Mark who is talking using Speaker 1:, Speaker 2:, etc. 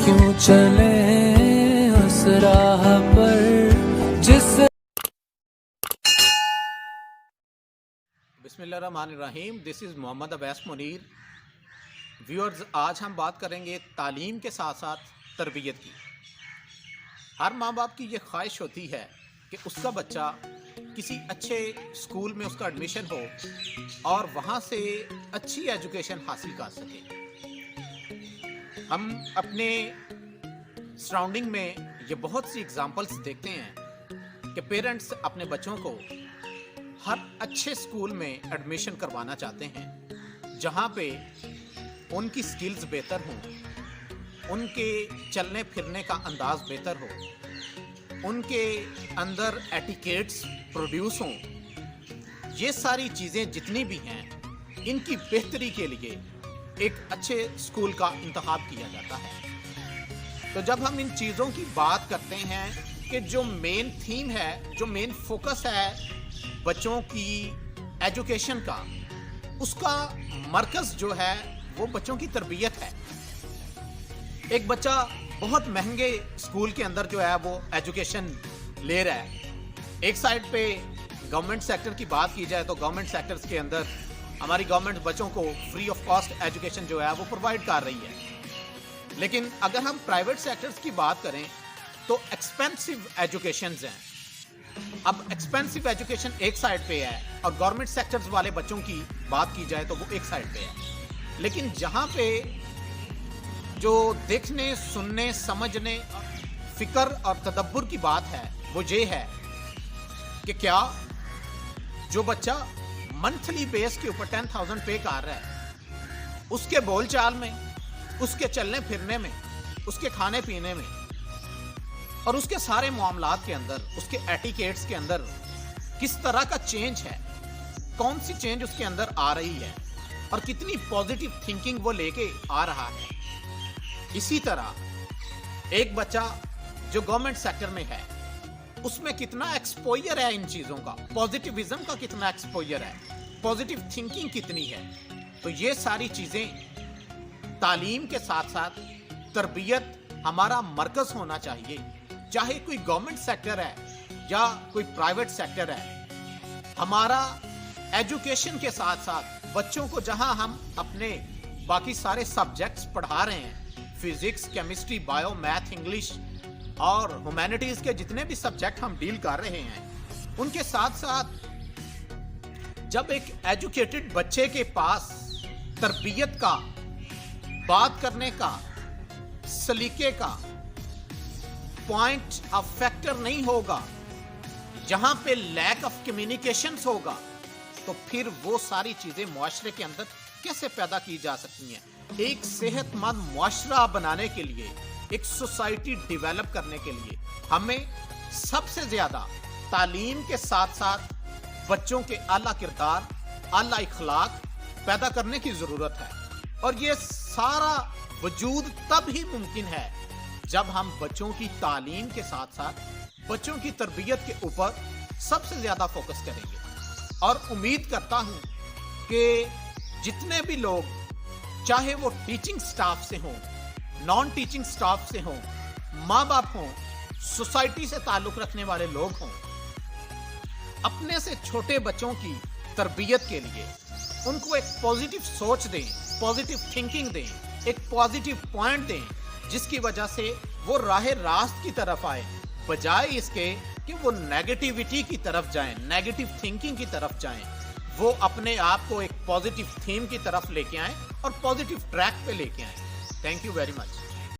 Speaker 1: کیوں چلیں اس راہ پر جس
Speaker 2: بسم اللہ الرحمن الرحیم. دس از محمد عبیس منیر. ویورز، آج ہم بات کریں گے تعلیم کے ساتھ ساتھ تربیت کی. ہر ماں باپ کی یہ خواہش ہوتی ہے کہ اس کا بچہ کسی اچھے اسکول میں اس کا ایڈمیشن ہو اور وہاں سے اچھی ایجوکیشن حاصل کر سکے. ہم اپنے سراؤنڈنگ میں یہ بہت سی اگزامپلس دیکھتے ہیں کہ پیرنٹس اپنے بچوں کو ہر اچھے اسکول میں ایڈمیشن کروانا چاہتے ہیں جہاں پہ ان کی سکلز بہتر ہوں، ان کے چلنے پھرنے کا انداز بہتر ہو، ان کے اندر ایٹیکیٹس پروڈیوس ہوں. یہ ساری چیزیں جتنی بھی ہیں ان کی بہتری کے لیے ایک اچھے اسکول کا انتخاب کیا جاتا ہے. تو جب ہم ان چیزوں کی بات کرتے ہیں کہ جو مین تھیم ہے، جو مین فوکس ہے بچوں کی ایجوکیشن کا، اس کا مرکز جو ہے وہ بچوں کی تربیت ہے. ایک بچہ بہت مہنگے اسکول کے اندر جو ہے وہ ایجوکیشن لے رہا ہے. ایک سائڈ پہ گورنمنٹ سیکٹر کی بات کی جائے تو گورنمنٹ سیکٹرز کے اندر ہماری گورنمنٹ بچوں کو فری آف کاسٹ ایجوکیشن جو ہے وہ پرووائڈ کر رہی ہے. لیکن اگر ہم پرائیویٹ سیکٹرز کی بات کریں تو ایکسپینسو ایجوکیشنز ہیں. اب ایکسپینسو ایجوکیشن ایک سائڈ پہ ہے اور گورنمنٹ سیکٹرز والے بچوں کی بات کی جائے تو وہ ایک سائڈ پہ ہے. لیکن جہاں پہ جو دیکھنے، سننے، سمجھنے، فکر اور تدبر کی بات ہے وہ یہ ہے کہ کیا جو بچہ منتھلی بیس کے اوپر 10,000 پے کر رہا ہے، اس کے بول چال میں، اس کے چلنے پھرنے میں، اس کے کھانے پینے میں اور اس کے سارے معاملات کے اندر، اس کے ایٹیکیٹس کے اندر کس طرح کا چینج ہے، کون سی چینج اس کے اندر آ رہی ہے اور کتنی پازیٹیو تھنکنگ وہ لے کے آ رہا ہے. اسی طرح ایک بچہ جو گورنمنٹ سیکٹر میں ہے اس میں کتنا ایکسپوئر ہے ان چیزوں کا، پازیٹیوزم کا کتنا ایکسپوئر ہے، پازیٹیو تھنکنگ کتنی ہے. تو یہ ساری چیزیں تعلیم کے ساتھ ساتھ تربیت ہمارا مرکز ہونا چاہیے. چاہے کوئی گورنمنٹ سیکٹر ہے یا کوئی پرائیویٹ سیکٹر ہے، ہمارا ایجوکیشن کے ساتھ ساتھ بچوں کو جہاں ہم اپنے باقی سارے سبجیکٹس پڑھا رہے ہیں، physics, chemistry, bio, math, English اور ہیومینٹیز کے جتنے بھی سبجیکٹ ہم ڈیل کر رہے ہیں، ان کے ساتھ ساتھ جب ایک ایجوکیٹڈ بچے کے پاس تربیت کا، بات کرنے کا، سلیقے کا پوائنٹ آف فیکٹر نہیں ہوگا، جہاں پہ لیک آف کمیونیکیشنز ہوگا، تو پھر وہ ساری چیزیں معاشرے کے اندر کیسے پیدا کی جا سکتی ہیں. ایک صحت مند معاشرہ بنانے کے لیے، ایک سوسائٹی ڈیولپ کرنے کے لیے ہمیں سب سے زیادہ تعلیم کے ساتھ ساتھ بچوں کے اعلیٰ کردار، اعلیٰ اخلاق پیدا کرنے کی ضرورت ہے. اور یہ سارا وجود تب ہی ممکن ہے جب ہم بچوں کی تعلیم کے ساتھ ساتھ بچوں کی تربیت کے اوپر سب سے زیادہ فوکس کریں گے. اور امید کرتا ہوں کہ جتنے بھی لوگ، چاہے وہ ٹیچنگ سٹاف سے ہوں، نان ٹیچنگ سٹاف سے ہوں، ماں باپ ہوں، سوسائٹی سے تعلق رکھنے والے لوگ ہوں، اپنے سے چھوٹے بچوں کی تربیت کے لیے ان کو ایک پازیٹیو سوچ دیں، پازیٹیو تھنکنگ دیں، ایک پازیٹیو پوائنٹ دیں جس کی وجہ سے وہ راہ راست کی طرف آئے، بجائے اس کے کہ وہ نیگیٹیوٹی کی طرف جائیں، نیگیٹیو تھنکنگ کی طرف جائیں. وہ اپنے آپ کو ایک پازیٹیو تھیم کی طرف لے کے آئیں اور پازیٹیو ٹریک پہ لے کے آئیں. Thank you very much.